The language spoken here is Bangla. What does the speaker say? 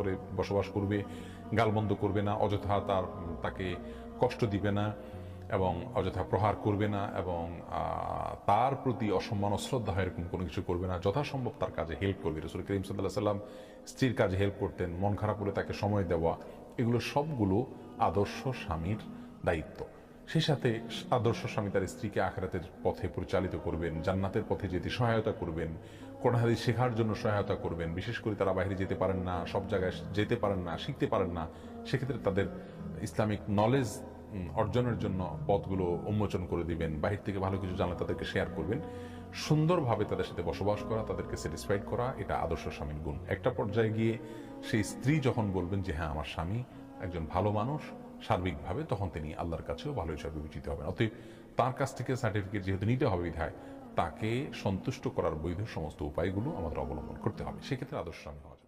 করে বসবাস করবে, গালমন্দ করবে না, অযথা তাকে কষ্ট দিবে না এবং অযথা প্রহার করবে না এবং তার প্রতি অসম্মান অশ্রদ্ধা হয় এরকম কোনো কিছু করবে না, যথাসম্ভব তার কাজে হেল্প করবে। রাসূল করিম সাল্লাল্লাহু আলাইহি সাল্লাম স্ত্রীর কাজে হেল্প করতেন, মন খারাপ হলে তাকে সময় দেওয়া, এগুলো সবগুলো আদর্শ স্বামীর দায়িত্ব। সেই সাথে আদর্শ স্বামী তার স্ত্রীকে আখিরাতের পথে পরিচালিত করবেন, জান্নাতের পথে যেতে সহায়তা করবেন, কোরআন হাদিস শেখার জন্য সহায়তা করবেন। বিশেষ করে তারা বাইরে যেতে পারেন না, সব জায়গায় যেতে পারেন না, শিখতে পারেন না, সেক্ষেত্রে তাদের ইসলামিক নলেজ অর্জনের জন্য পথগুলো উন্মোচন করে দিবেন, বাহির থেকে ভালো কিছু জানলে তাদেরকে শেয়ার করবেন। সুন্দরভাবে তাদের সাথে বসবাস করা, তাদেরকে স্যাটিসফাইড করা, এটা আদর্শ স্বামীর গুণ। একটা পর্যায়ে গিয়ে সেই স্ত্রী যখন বলবেন যে হ্যাঁ আমার স্বামী একজন ভালো মানুষ সার্বিকভাবে, তখন তিনি আল্লাহর কাছেও ভালো হিসাবে বিবেচিত হবেন। অতএব তার কাছ থেকে সার্টিফিকেট যেহেতু নিতে হবে বিধায় তাকে সন্তুষ্ট করার বৈধ সমস্ত উপায়গুলো আমাদের অবলম্বন করতে হবে, সেক্ষেত্রে আদর্শ স্বামী হওয়া যায়।